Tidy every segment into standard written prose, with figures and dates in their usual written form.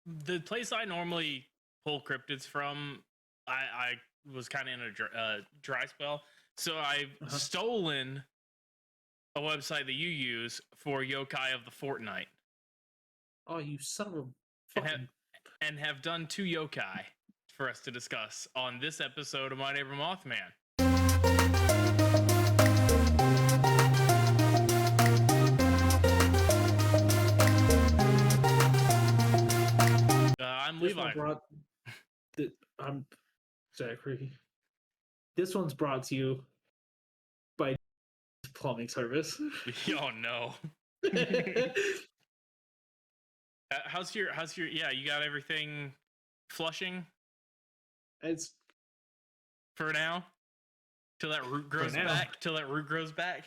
The place I normally pull cryptids from. I was kind of in a dry spell, so I've Uh-huh. stolen a website that you use for yokai of the fortnight, Oh, you son of a and have fucking. and have done 2 yokai for us to discuss on this episode of My Neighbor Mothman. I'm This Levi. one brought. I'm Zachary. This one's brought to you by plumbing service. Oh no. How's your yeah, you got everything flushing It's for now? Till that root grows back?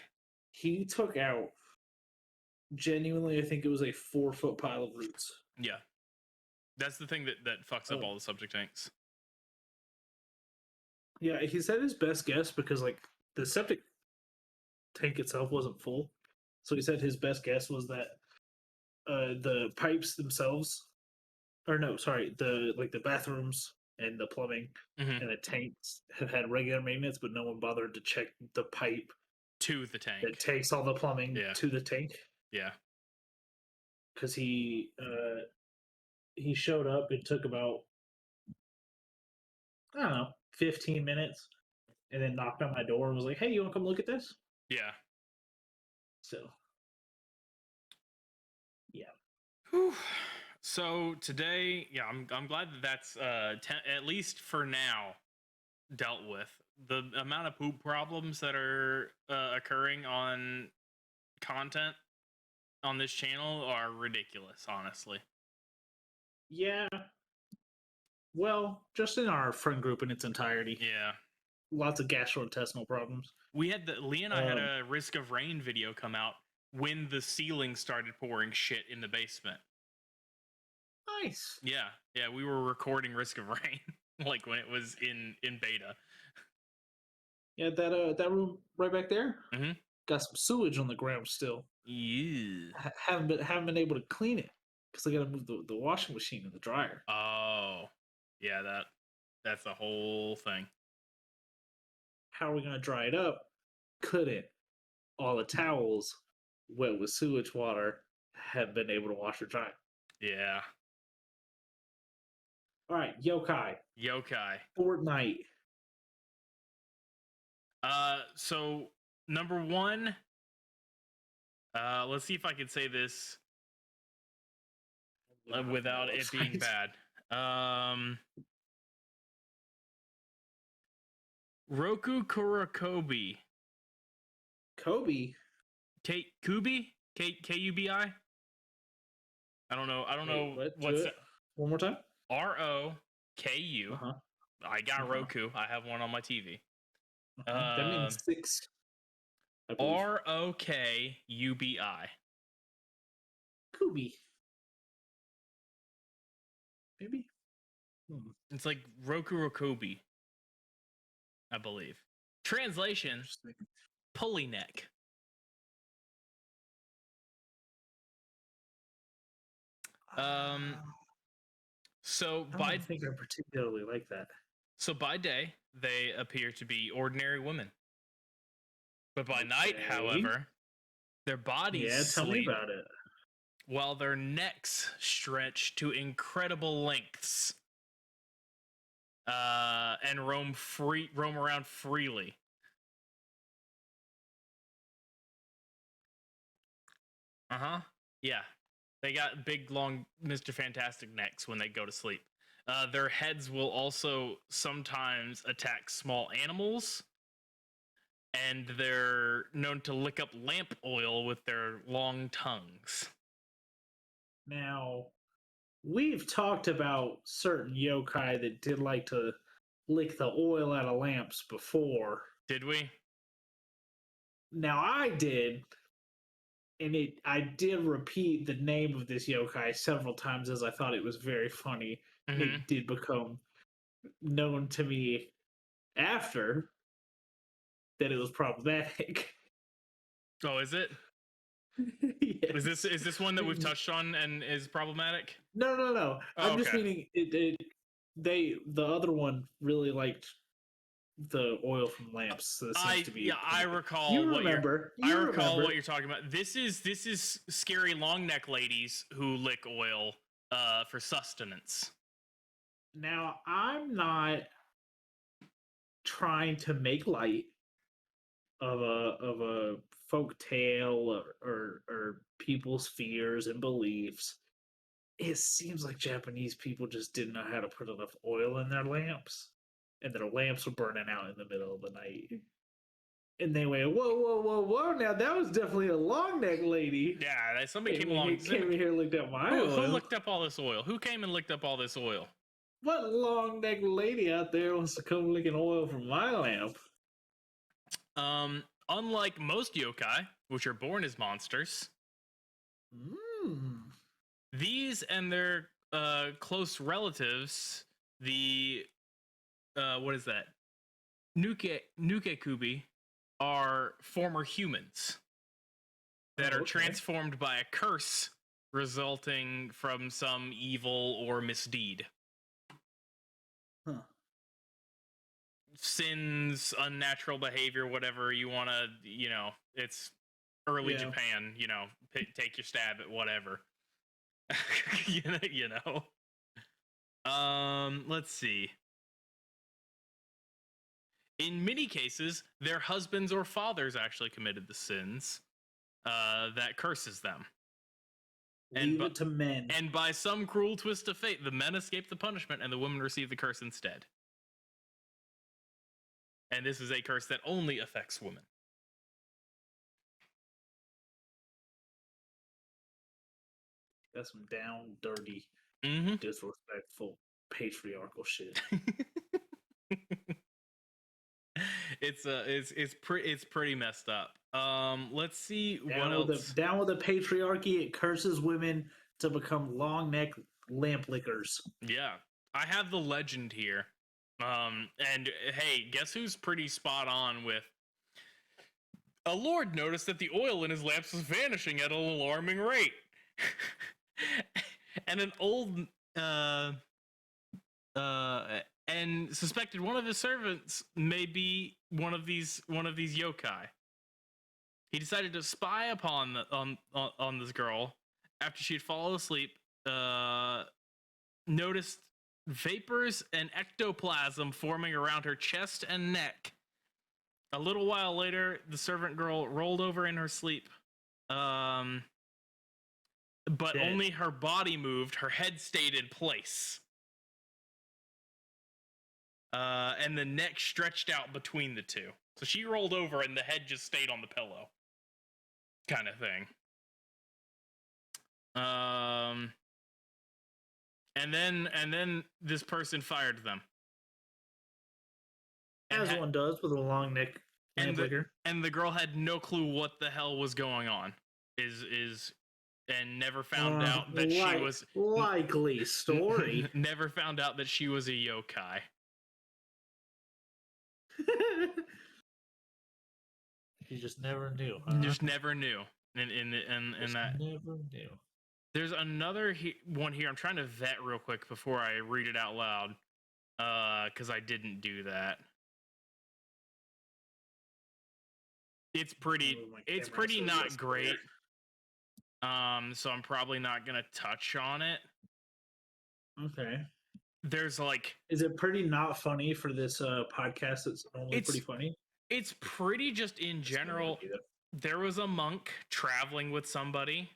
He took out, genuinely, I think it was a 4-foot pile of roots. Yeah. That's the thing that fucks up all the subject tanks. Yeah, he said his best guess because, like, the septic tank itself wasn't full. So he said his best guess was that the pipes themselves, or no, sorry, the bathrooms and the plumbing and the tanks have had regular maintenance, but no one bothered to check the pipe to the tank that takes all the plumbing to the tank. Yeah. Because he showed up. It took about, I don't know, 15 minutes, and then knocked on my door and was like, "Hey, you want to come look at this?" Yeah. So, yeah. Whew. So today, yeah, I'm glad that that's at least for now dealt with. The amount of poop problems that are occurring on content on this channel are ridiculous, honestly. Yeah. Well, just in our friend group in its entirety. Yeah. Lots of gastrointestinal problems. We had Lee and I had a Risk of Rain video come out when the ceiling started pouring shit in the basement. Nice. Yeah. Yeah, we were recording Risk of Rain like when it was in beta. Yeah, that room right back there. Mm-hmm. Got some sewage on the ground still. Yeah. Haven't been able to clean it because I got to move the washing machine and the dryer. Oh, yeah, that's the whole thing. How are we gonna dry it up? Couldn't. All the towels wet with sewage water have been able to wash or dry. Yeah. All right, yokai. Fortnite. So number 1, let's see if I can say this without it being bad. Rokurokubi. Kobe. Kubi? Kubi? I don't know. What's that? One more time. ROKU. I got Roku. I have one on my TV. That means 6. ROKUBI. Kubi. Maybe. It's like Rokurokubi, I believe. Translation: pulley neck. So I don't think I particularly like that. So by day, they appear to be ordinary women. But by night, however, their bodies tell me about it. While their necks stretch to incredible lengths and roam around freely. Yeah. They got big, long Mr. Fantastic necks when they go to sleep. Their heads will also sometimes attack small animals, and they're known to lick up lamp oil with their long tongues. Now, we've talked about certain yokai that did like to lick the oil out of lamps before. Did we? Now, I did. And I did repeat the name of this yokai several times as I thought it was very funny. Mm-hmm. It did become known to me after that it was problematic. Oh, is it? Yes. Is this one that we've touched on and is problematic? No, no, no. Oh, I'm just okay. meaning the other one really liked the oil from lamps. So that seems to be I recall you what remember. I You recall remember. what you're talking about. This is scary long neck ladies who lick oil for sustenance. Now, I'm not trying to make light of a folk tale or people's fears and beliefs. It seems like Japanese people just didn't know how to put enough oil in their lamps, and their lamps were burning out in the middle of the night. And they went, whoa, whoa, whoa, whoa! Now that was definitely a long neck lady. Yeah, somebody Came came in along. here, came in here, looked at my Who oil. licked up all this oil? Who came and licked up all this oil? What long neck lady out there wants to come licking oil from my lamp? Unlike most yokai, which are born as monsters, these and their close relatives, the what is that? Nuke-kubi, are former humans that are transformed by a curse resulting from some evil or misdeed. Huh. Sins, unnatural behavior, whatever you want to, it's early Japan, take your stab at whatever. you know. Let's see. In many cases, their husbands or fathers actually committed the sins that curses them. Leave it to men. And by some cruel twist of fate, the men escape the punishment and the women receive the curse instead. And this is a curse that only affects women. That's some down, dirty, disrespectful, patriarchal shit. It's pretty messed up. Let's see down what else. Down with the patriarchy, it curses women to become long neck lamp lickers. Yeah, I have the legend here. And hey, guess who's pretty spot on with? A lord noticed that the oil in his lamps was vanishing at an alarming rate, and an old and suspected one of his servants may be one of these yokai. He decided to spy upon on this girl after she had fallen asleep. Noticed vapors and ectoplasm forming around her chest and neck. A little while later, the servant girl rolled over in her sleep. But only her body moved. Her head stayed in place. And the neck stretched out between the two. So she rolled over and the head just stayed on the pillow. Kind of thing. And then this person fired them. As one does with a long neck lamp licker. And the girl had no clue what the hell was going on. And never found out that she was likely story. Never found out that she was a yokai. You just never knew. Huh? Just never knew. And that never knew. There's another one here. I'm trying to vet real quick before I read it out loud, because I didn't do that. It's pretty not great. So I'm probably not gonna touch on it. Okay. There's is it pretty not funny for this podcast? It's only pretty funny. It's pretty just in general. There was a monk traveling with somebody.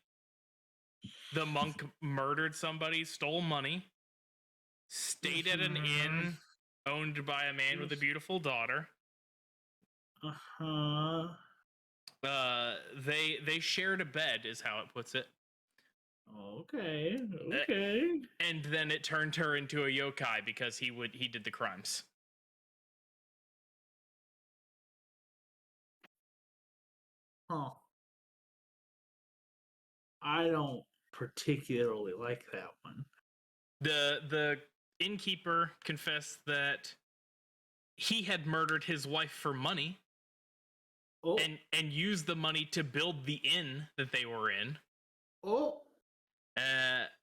The monk murdered somebody, stole money, stayed at an inn owned by a man with a beautiful daughter. They shared a bed, is how it puts it. Okay. And then it turned her into a yokai because he did the crimes. Huh. I don't particularly like that one. The innkeeper confessed that he had murdered his wife for money. Oh, and use the money to build the inn that they were in. oh.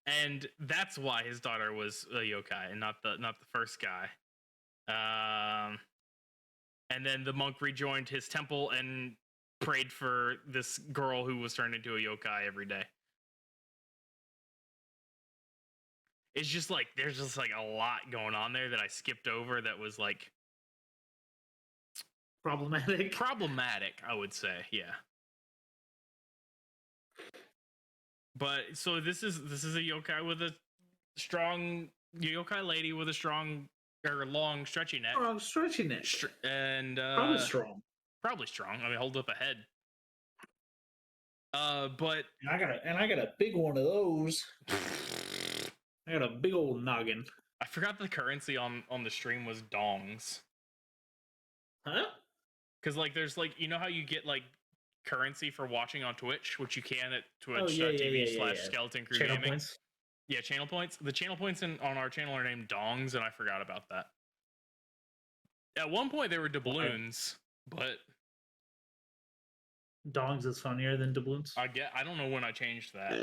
And that's why his daughter was a yokai and not the first guy. And then the monk rejoined his temple and prayed for this girl who was turned into a yokai every day. It's just like there's just like a lot going on there that I skipped over that was like Problematic. I would say. Yeah. But so this is a yokai with a strong yokai lady with a strong or long stretchy neck. Strong, stretchy neck. And Probably strong. Probably strong. I mean, hold up a head. But And I got a big one of those. I got a big old noggin. I forgot the currency on the stream was dongs. Huh? Because like there's like you know how you get like currency for watching on Twitch, which you can at twitch.tv/skeleton crew Channel gaming. points. Yeah, channel points. The channel points on our channel are named dongs, and I forgot about that. At one point they were doubloons, but Dongs is funnier than doubloons. I don't know when I changed that.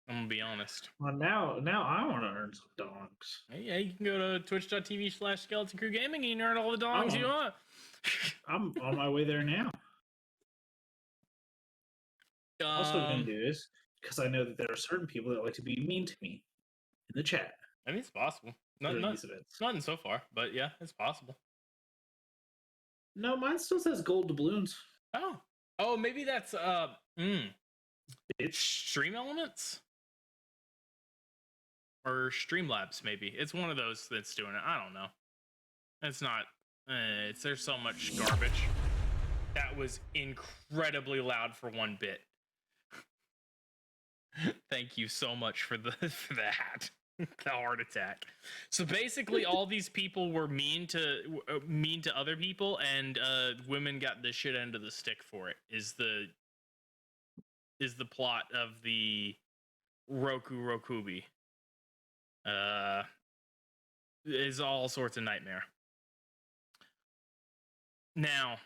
I'm gonna be honest. Well, now I want to earn some dongs. Yeah, you can go to twitch.tv/skeleton crew gaming and you can earn all the dongs you want. I'm on my way there now. Also going to do this because I know that there are certain people that like to be mean to me in the chat. I mean, it's possible. Nothing so far, but yeah, it's possible. No, mine still says gold doubloons. Oh, maybe that's it's Stream Elements or Streamlabs. Maybe it's one of those that's doing it. I don't know. It's not. There's so much garbage. That was incredibly loud for one bit. Thank you so much for that. The heart attack. So basically, all these people were mean to other people, and women got the shit end of the stick for it. Is the plot of the Rokurokubi. Is all sorts of nightmare. Now,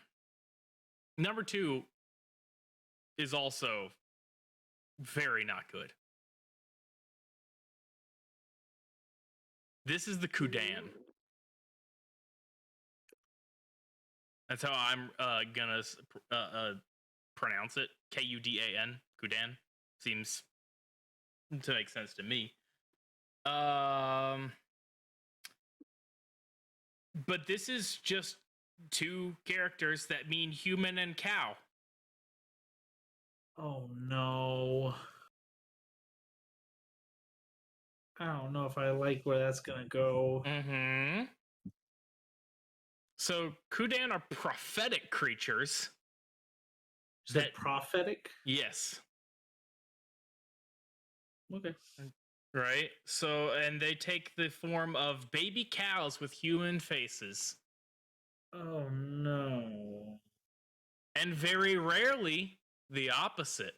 number 2 is also very not good. This is the Kudan. That's how I'm gonna pronounce it. Kudan. Kudan seems to make sense to me. But this is just 2 characters that mean human and cow. Oh no. I don't know if I like where that's gonna go. Mm-hmm. So Kudan are prophetic creatures. Is that prophetic? Yes. Okay. Right? So, and they take the form of baby cows with human faces. Oh no. And very rarely the opposite,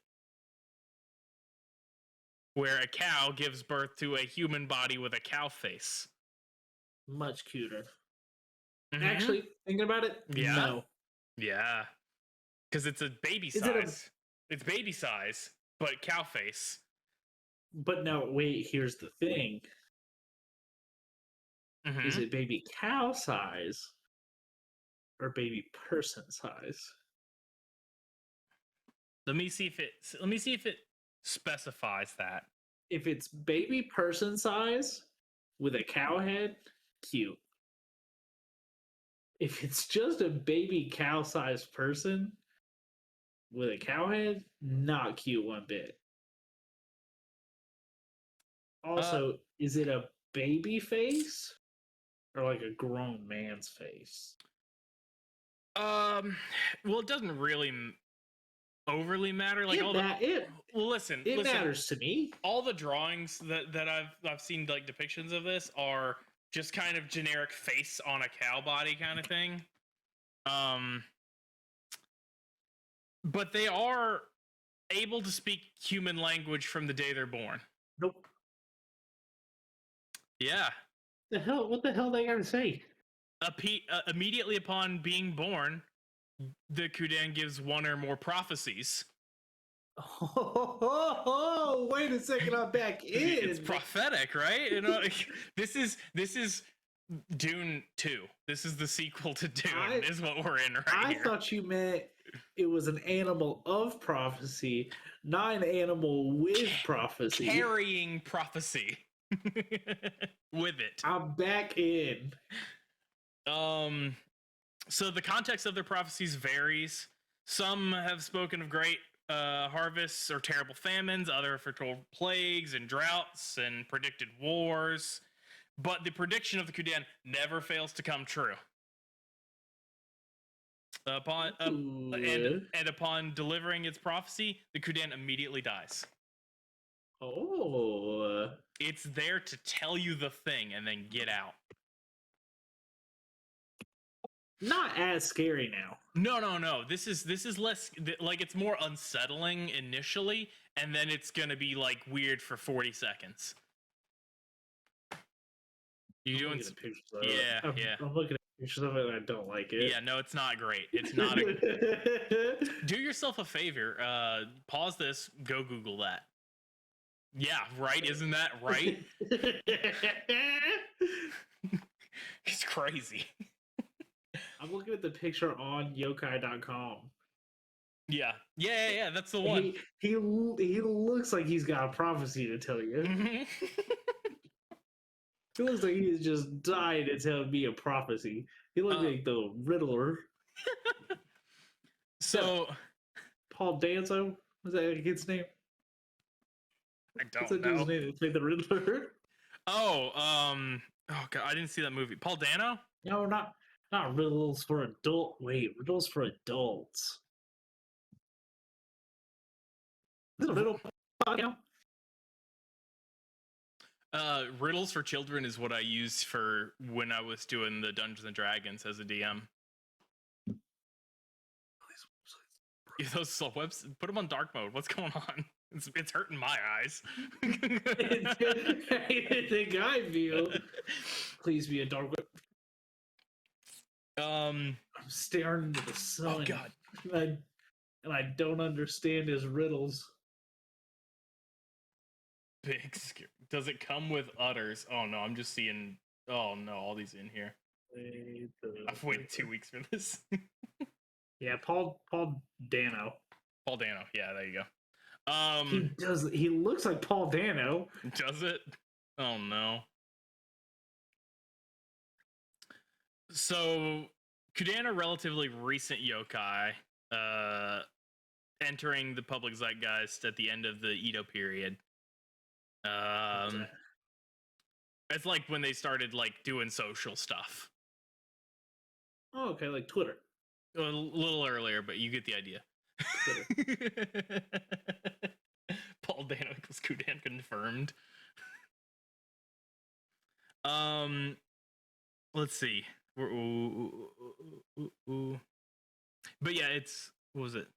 where a cow gives birth to a human body with a cow face. Much cuter. Mm-hmm. Actually, thinking about it, yeah. No. Yeah. Because it's a baby size. It's baby size, but cow face. But now, wait, here's the thing. Mm-hmm. Is it baby cow size or baby person size? Let me see if it specifies that. If it's baby person size with a cow head, cute. If it's just a baby cow sized person with a cow head, not cute one bit. Also, is it a baby face or like a grown man's face? Well, it doesn't really overly matter. Like listen, matters to me. All the drawings that I've seen, like depictions of this, are just kind of generic face on a cow body kind of thing. But they are able to speak human language from the day they're born. Nope. Yeah. What the hell they gotta say? Immediately upon being born, the Kudan gives one or more prophecies. Oh, wait a second, I'm back in. It's prophetic, right? You know, this is Dune 2. This is the sequel to Dune, is what we're in right here. I thought you meant it was an animal of prophecy, not an animal with prophecy. Carrying prophecy with it. I'm back in. So the context of their prophecies varies. Some have spoken of great harvests or terrible famines, other foretold plagues and droughts and predicted wars. But the prediction of the Kudan never fails to come true. And upon delivering its prophecy, the Kudan immediately dies. Oh. It's there to tell you the thing and then get out. Not as scary now. No. This is less, like, it's more unsettling initially, and then it's gonna be like weird for 40 seconds. You doing pictures of yeah, it. yeah. I'm looking at pictures of it and I don't like it. Yeah, no, it's not great. It's not do yourself a favor. Pause this, go Google that. Yeah, right? Isn't that right? It's crazy. I'm looking at the picture on yokai.com. Yeah. That's the one. He looks like he's got a prophecy to tell you. Mm-hmm. He looks like he's just dying to tell me a prophecy. He looks like the Riddler. So, Paul Danzo, was that a kid's name? I don't know. Name to the Riddler. Oh god, I didn't see that movie. Paul Dano? No, not riddles for riddles for adults. Is it a riddle podcast? Riddles for children is what I used for when I was doing the Dungeons and Dragons as a DM. Those webs, put them on dark mode. What's going on? It's hurting my eyes. The guy view. Please be a dark web. I'm staring into the sun. Oh god. And I don't understand his riddles. Big scare. Does it come with udders? Oh no, I'm just seeing. Oh no, all these in here. I've waited 2 weeks for this. Yeah, Paul Dano. Paul Dano. Yeah, there you go. He looks like Paul Dano. Does it? Oh no. So, Kudan are relatively recent yokai, entering the public zeitgeist at the end of the Edo period. It's like when they started like doing social stuff. Oh, okay, like Twitter. A little earlier, but you get the idea. Paul Dano equals Kudan confirmed. Let's see. But yeah, what was it?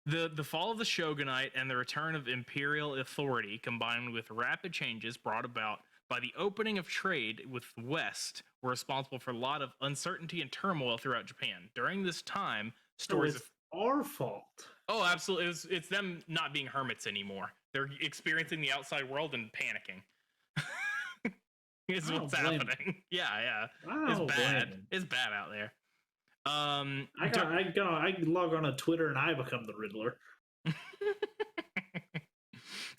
The fall of the shogunate and the return of imperial authority, combined with rapid changes brought about by the opening of trade with the West, were responsible for a lot of uncertainty and turmoil throughout Japan. During this time, stories it's our fault. Oh, absolutely. It's them not being hermits anymore. They're experiencing the outside world and panicking. Is what's happening. Yeah. It's bad. It's bad out there. I log on to Twitter and I become the Riddler.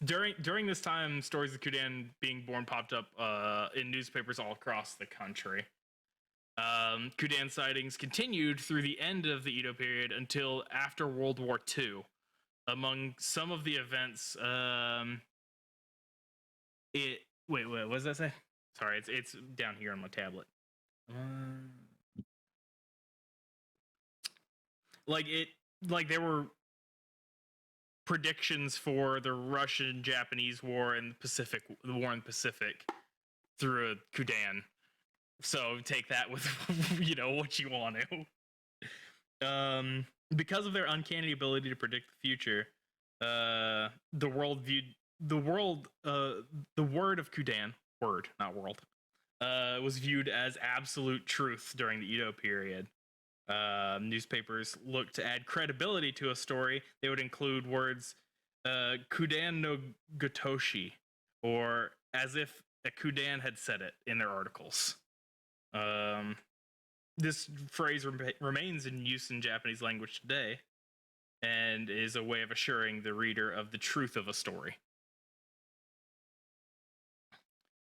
During this time, stories of Kudan being born popped up in newspapers all across the country. Kudan sightings continued through the end of the Edo period until after World War II. Among some of the events, wait, what does that say? Sorry, it's down here on my tablet. There were predictions for the Russian-Japanese war and the war in the Pacific through Kudan. So take that with what you want to. Because of their uncanny ability to predict the future, the word of Kudan, not world, was viewed as absolute truth during the Edo period. Newspapers look to add credibility to a story. They would include words Kudan no Gotoshi, or as if a Kudan had said it in their articles. This phrase remains in use in Japanese language today and is a way of assuring the reader of the truth of a story. I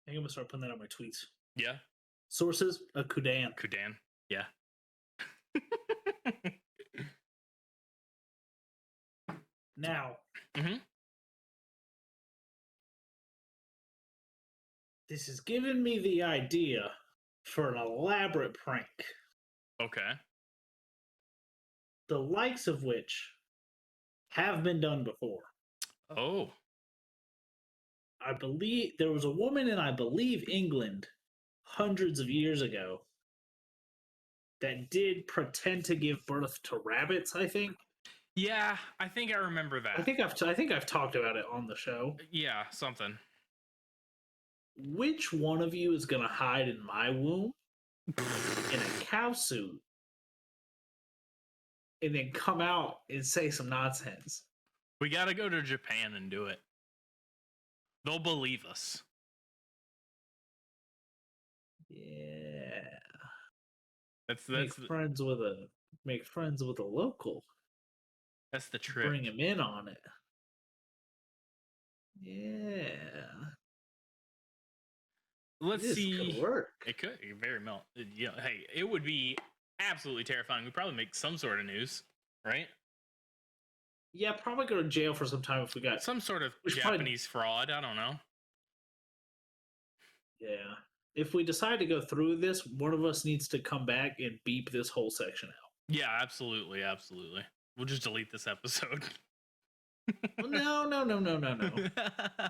think I'm gonna start putting that on my tweets. Yeah. Sources: a Kudan. Kudan. Yeah. Now, Mhm. this has given me the idea for an elaborate prank, Okay. the likes of which have been done before. Oh. I believe there was a woman in, I believe, England hundreds of years ago that did pretend to give birth to rabbits, I think. Yeah, I think I remember that. I think I've talked about it on the show. Yeah, something. Which one of you is going to hide in my womb in a cow suit and then come out and say some nonsense? We got to go to Japan and do it. They'll believe us. Yeah. That's Make friends with a local. That's the trick. Bring him in on it. Yeah. Let's see. Could work. It could very well. You know, hey, it would be absolutely terrifying. We'd probably make some sort of news, right? Yeah, probably go to jail for some time if we got some sort of Japanese fraud. I don't know. Yeah. If we decide to go through this, one of us needs to come back and beep this whole section out. Yeah, absolutely, absolutely. We'll just delete this episode. Well, no.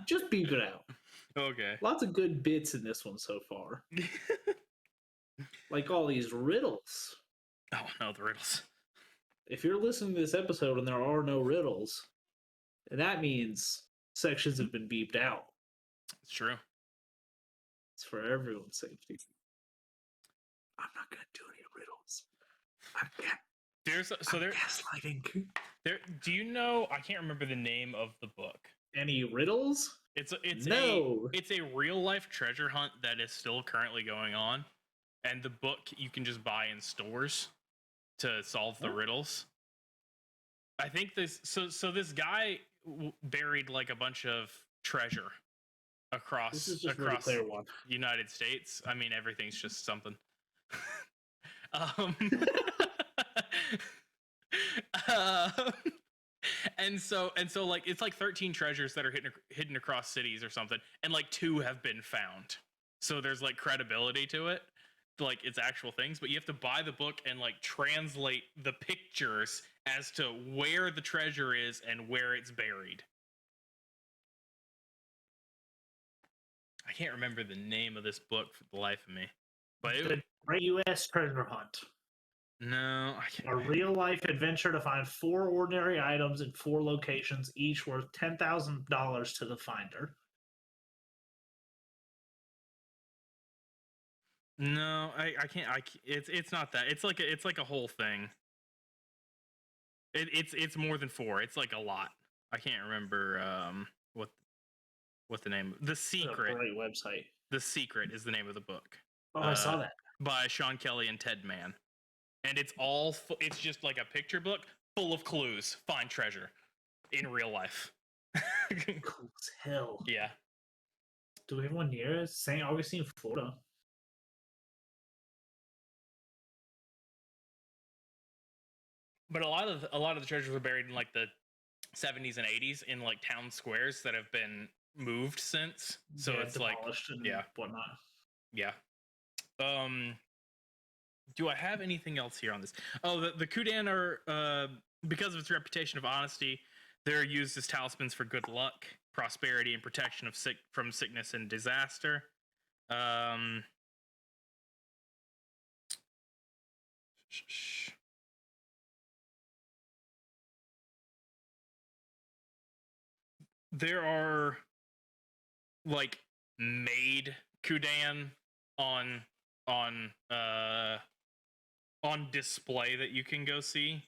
Just beep it out. Okay. Lots of good bits in this one so far. Like all these riddles. Oh, no, the riddles. If you're listening to this episode and there are no riddles, that means sections have been beeped out. It's true. It's for everyone's safety. I'm not going to do any riddles. I'm gaslighting. Do you know? I can't remember the name of the book. Any riddles? It's a real life treasure hunt that is still currently going on, and the book you can just buy in stores to solve the riddles. I think this. So this guy buried like a bunch of treasure across the United States. I mean, everything's just something. And so like it's like 13 treasures that are hidden across cities or something, and like 2 have been found. So there's like credibility to it, like it's actual things, but you have to buy the book and like translate the pictures as to where the treasure is and where it's buried. I can't remember the name of this book for the life of me. But the Great U.S. Treasure Hunt. No, I can't. A real-life adventure to find 4 ordinary items in 4 locations, each worth $10,000 to the finder. No, I can't. It's not that. It's like a whole thing. It's more than 4. It's like a lot. I can't remember what the name. The Secret. Great website. The Secret is the name of the book. Oh, I saw that. By Sean Kelly and Ted Mann. And it's it's just like a picture book full of clues. Find treasure in real life. Cool as hell. Yeah. Do we have one near us? St. Augustine, Florida. But a lot of the treasures are buried in like the 70s and 80s in like town squares that have been moved since. So it's like and whatnot. Yeah. Do I have anything else here on this? Oh, the Kudan are because of its reputation of honesty, they're used as talismans for good luck, prosperity, and protection from sickness and disaster. There are like made Kudan on on display that you can go see.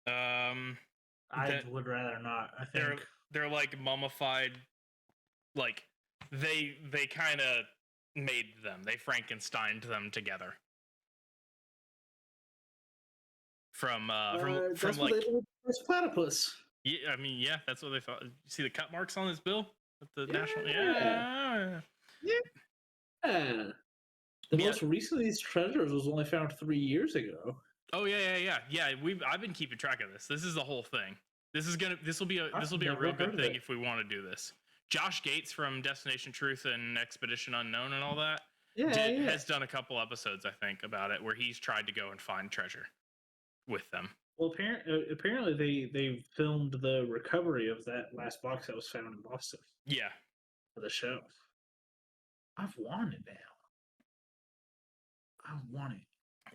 I would rather not. I think they're like mummified. Like they kind of made them. They Frankensteined them together. From that's like what they did with platypus. yeah, I mean yeah, that's what they thought. You see the cut marks on his bill at the national Yeah. The most recent of these treasures was only found 3 years ago. Oh yeah. I've been keeping track of this. This is the whole thing. This will be a real good thing if we want to do this. Josh Gates from Destination Truth and Expedition Unknown and all that has done a couple episodes, I think, about it where he's tried to go and find treasure with them. Well, apparently they filmed the recovery of that last box that was found in Boston. Yeah. For the show. I've wanted now. I want it.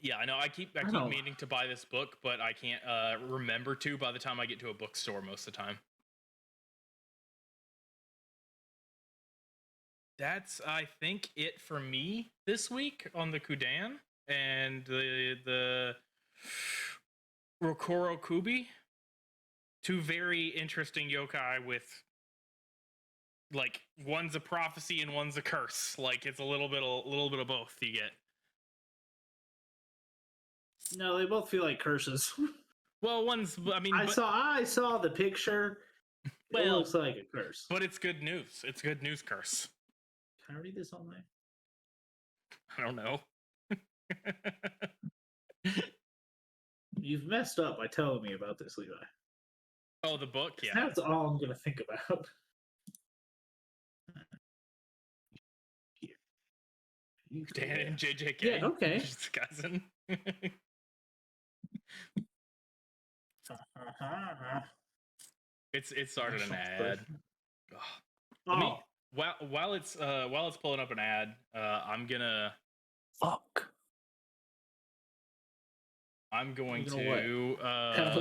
Yeah, I know. I keep meaning to buy this book, but I can't remember to by the time I get to a bookstore most of the time. That's, I think, it for me this week on the Kudan and the Rokurokubi. Two very interesting yokai with, like, one's a prophecy and one's a curse. Like, it's a little bit of both you get. No, they both feel like curses. Well, one's, I mean, I saw the picture. Well, it looks like a curse. But it's good news. It's good news curse. Can I read this all night? I don't know. You've messed up by telling me about this, Levi. Oh, the book? Yeah. That's all I'm going to think about. Dan and JJK. Yeah, okay. His cousin. It started an ad. While it's pulling up an ad, I'm going to have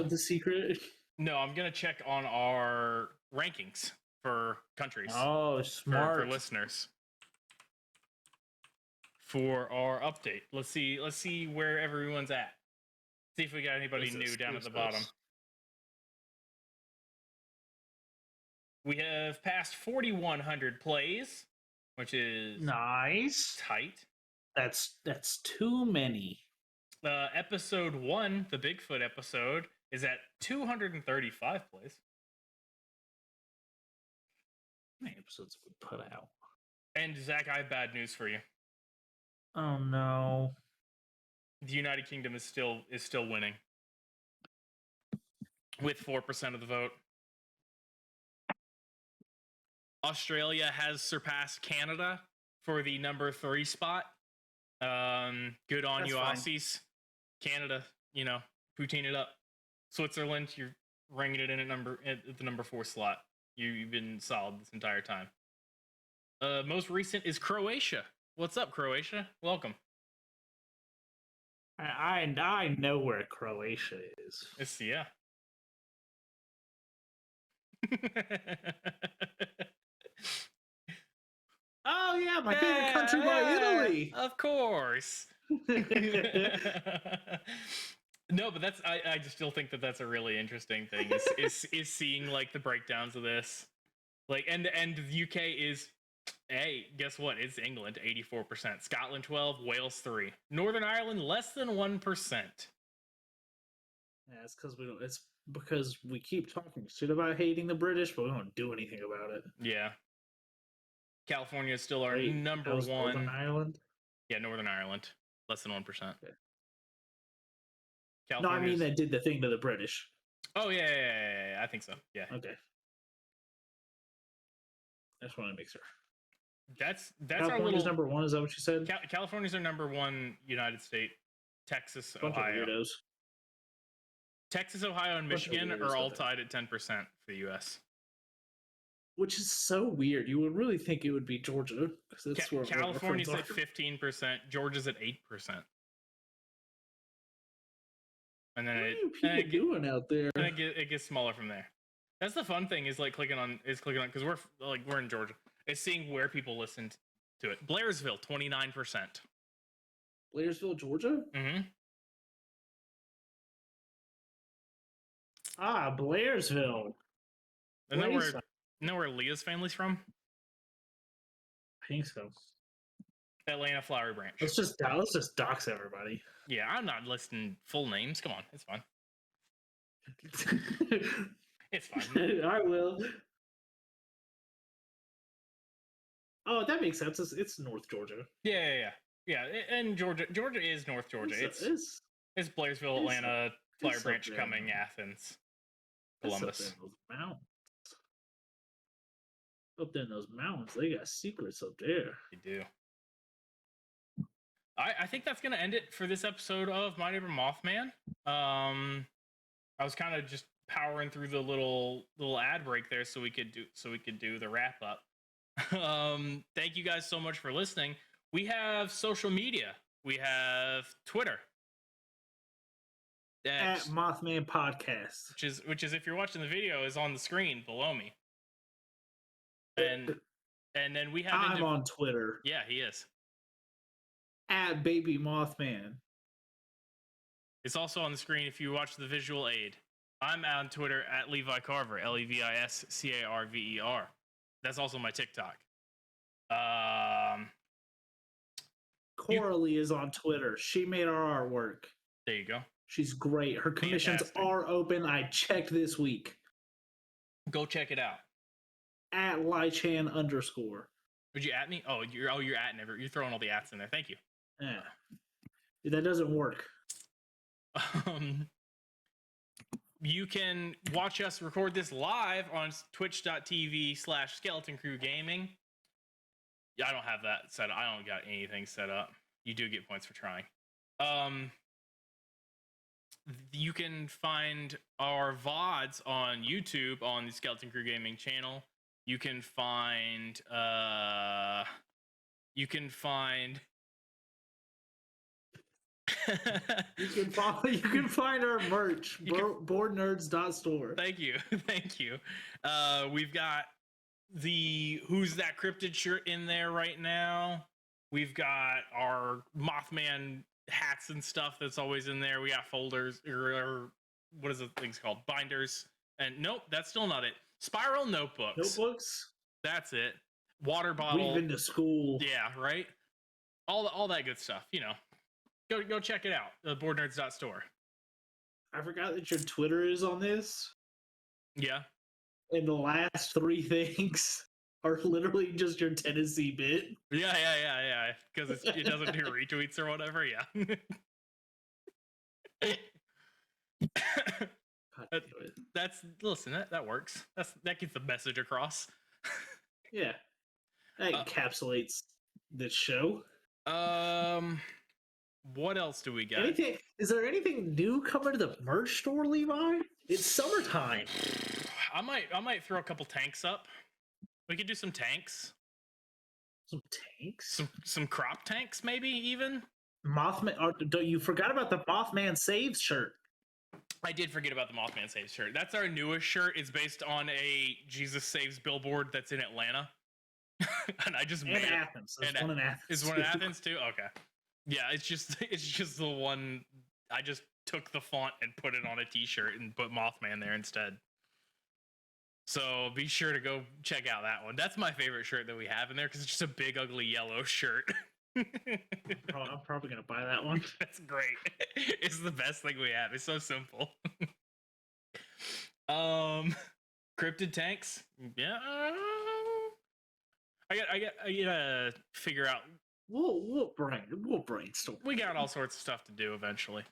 the secret. No, I'm gonna check on our rankings for countries. Oh, smart for listeners. For our update, let's see where everyone's at. See if we got anybody new down at the bottom. We have passed 4,100 plays, which is nice. Tight. That's too many. Episode 1, the Bigfoot episode, is at 235 plays. How many episodes have we put out? And Zach, I have bad news for you. Oh no. The United Kingdom is still winning. With 4% of the vote. Australia has surpassed Canada for the number 3 spot. Good on you, Aussies. Canada, poutine it up. Switzerland, you're ranking it in at the number 4 slot. You've been solid this entire time. Most recent is Croatia. What's up, Croatia? Welcome. I know where Croatia is. Yeah. Oh yeah, my favorite country by Italy. Of course. No, but I just still think that's a really interesting thing. Is seeing like the breakdowns of this, like and the UK is, hey, guess what? It's England 84%, Scotland 12%, Wales 3%, Northern Ireland less than 1%. Yeah, it's because we keep talking shit about hating the British, but we don't do anything about it. Yeah. California is still our number 1. Northern Ireland? Yeah, Northern Ireland. Less than 1%. Okay. No, I mean that did the thing to the British. Oh, yeah. I think so. Yeah. Okay. I just want to make sure. That's California's number 1, is that what you said? California's our number 1 United States. Texas, Ohio. Weirdos. Texas, Ohio, and Michigan are all tied at 10% for the U.S. Which is so weird. You would really think it would be Georgia. That's where California's at 15%. Georgia's at 8%. And then what are people doing out there? And it gets smaller from there. That's the fun thing is clicking on because we're in Georgia. It's seeing where people listened to it. Blairsville, 29%. Blairsville, Georgia? Mm-hmm. Blairsville. Isn't that where Leah's family's from? I think so. Atlanta Flowery Branch. Let's just dox everybody. Yeah, I'm not listing full names. Come on, it's fine. It's fine. I will. Oh, that makes sense. It's North Georgia. Yeah. And Georgia is North Georgia. It's Blairsville, Atlanta, Flowery Branch, Cumming, Athens, Columbus. Up there in those mountains, they got secrets up there. They do. I think that's gonna end it for this episode of My Neighbor Mothman. I was kind of just powering through the little ad break there so we could do the wrap up. Thank you guys so much for listening. We have social media. We have Twitter at Mothman Podcast, which is if you're watching the video is on the screen below me. And then we have I'm on Twitter. Yeah, he is. At Baby Mothman. It's also on the screen if you watch the visual aid. I'm on Twitter at Levi Carver, LevisCarver. That's also my TikTok. Coralie is on Twitter. She made our artwork. There you go. She's great. Her commissions are open. I checked this week. Go check it out. At Lychan_. Would you at me? Oh, you're at never. You're throwing all the ats in there. Thank you. Yeah. That doesn't work. You can watch us record this live on twitch.tv/Skeleton Crew Gaming. Yeah, I don't have that set up. I don't got anything set up. You do get points for trying. You can find our VODs on YouTube on the Skeleton Crew Gaming channel. You can find you can find our merch. Boardnerds.store. Thank you. We've got the Who's That Cryptid shirt in there right now. We've got our Mothman hats and stuff that's always in there. We got folders or what is the things called? Binders. And nope, that's still not it. Spiral notebooks. That's it. Water bottle. We've been to school. Yeah, right. All that good stuff. You know, go check it out. The boardnerds.store. I forgot that your Twitter is on this. Yeah. And the last three things are literally just your Tennessee bit. Yeah. Because it doesn't do retweets or whatever. Yeah. That works. That gets the message across. Yeah. That encapsulates this show. What else do we got? Is there anything new coming to the merch store, Levi? It's summertime. I might throw a couple tanks up. We could do some tanks. Some tanks? Some crop tanks, maybe even. Mothman. You forgot about the Mothman Saves shirt. I did forget about the Mothman Saves shirt. That's our newest shirt. It's based on a Jesus Saves billboard that's in Atlanta. And I just made Athens. There's one in Athens. Is one in Athens too? Okay. Yeah, it's just the one. I just took the font and put it on a t-shirt and put Mothman there instead. So be sure to go check out that one. That's my favorite shirt that we have in there because it's just a big ugly yellow shirt. I'm probably gonna buy that one. That's great. It's the best thing we have. It's so simple. Cryptid tanks. Yeah. I gotta figure out. We'll brainstorm. We got all sorts of stuff to do eventually.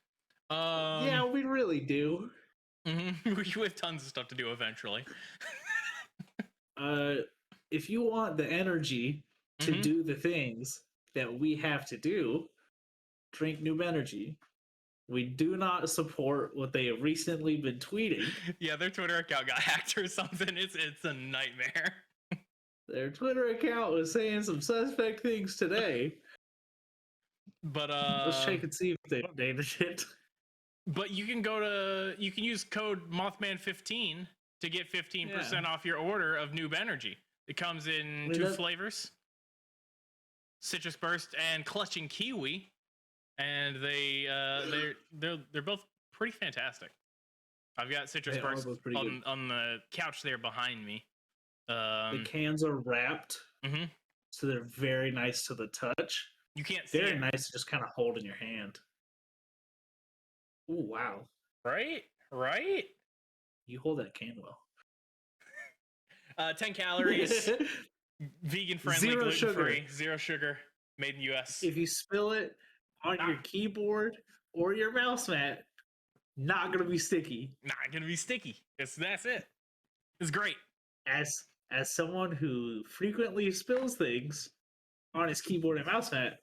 Yeah, we really do. Mm-hmm. We have tons of stuff to do eventually. If you want the energy to do the things that we have to do, drink Noob Energy. We do not support what they have recently been tweeting. Yeah, their Twitter account got hacked or something. It's a nightmare. Their Twitter account was saying some suspect things today. But let's check and see if they updated it. But you can use code Mothman15 to get 15% off your order of Noob Energy. It comes in two flavors: Citrus Burst and Clutching Kiwi, and they're both pretty fantastic. I've got citrus They are perks both pretty good. on the couch there behind me. The cans are wrapped, so they're very nice to the touch. You can't see Very it. nice to just kind of hold in your hand. Oh wow! Right? You hold that can well. 10 calories, vegan friendly, Zero gluten free, sugar. 0 sugar, made in US. If you spill it on your keyboard or your mouse mat, not gonna be sticky. Not gonna be sticky. That's it. It's great. As someone who frequently spills things on his keyboard and mouse mat,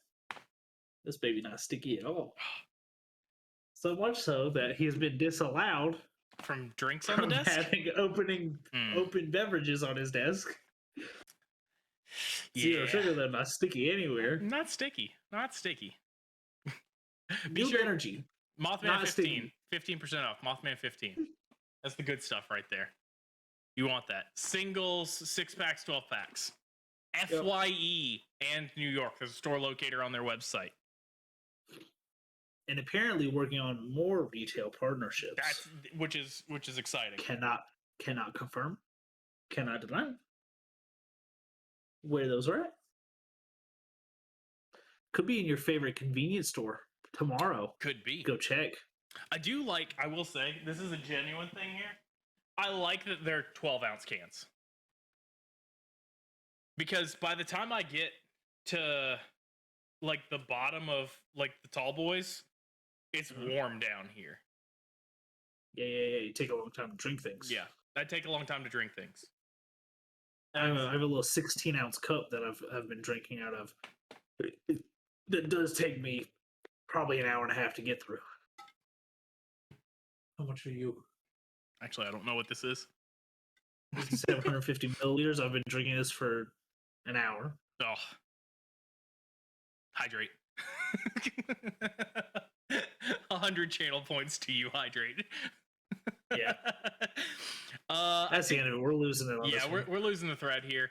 this baby not sticky at all. So much so that he's been disallowed From drinks on the from desk? having open beverages on his desk. Zero sugar, though, not sticky anywhere. Not sticky. New energy. Mothman not 15. sticky. 15% off. Mothman 15. That's the good stuff right there. You want that. Singles, 6-packs, 12-packs. FYE and New York. There's a store locator on their website. And apparently working on more retail partnerships. Which is exciting. Cannot confirm. Cannot deny. Where those are at. Could be in your favorite convenience store tomorrow. Could be. Go check. I will say, this is a genuine thing here. I like that they're 12-ounce cans. Because by the time I get to like the bottom of like the tall boys, it's warm down here. Yeah. You take a long time to drink things. Yeah, I take a long time to drink things. I have a little 16-ounce cup that I've been drinking out of. That does take me probably an hour and a half to get through. How much are you? Actually, I don't know what this is. 750 milliliters. I've been drinking this for an hour. Oh. Hydrate. 100 channel points to you, hydrate. Yeah. That's the end of it. We're losing it on this one. We're losing the thread here.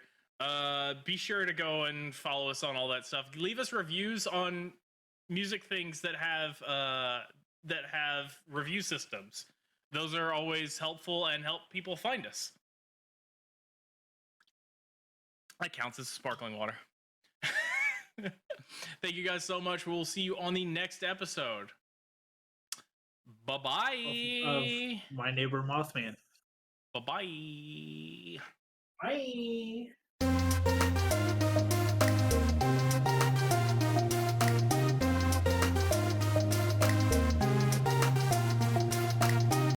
Be sure to go and follow us on all that stuff. Leave us reviews on music things that have review systems. Those are always helpful and help people find us. That counts as sparkling water. Thank you guys so much. We'll see you on the next episode. Bye-bye. Of My Neighbor Mothman. Bye-bye. Bye.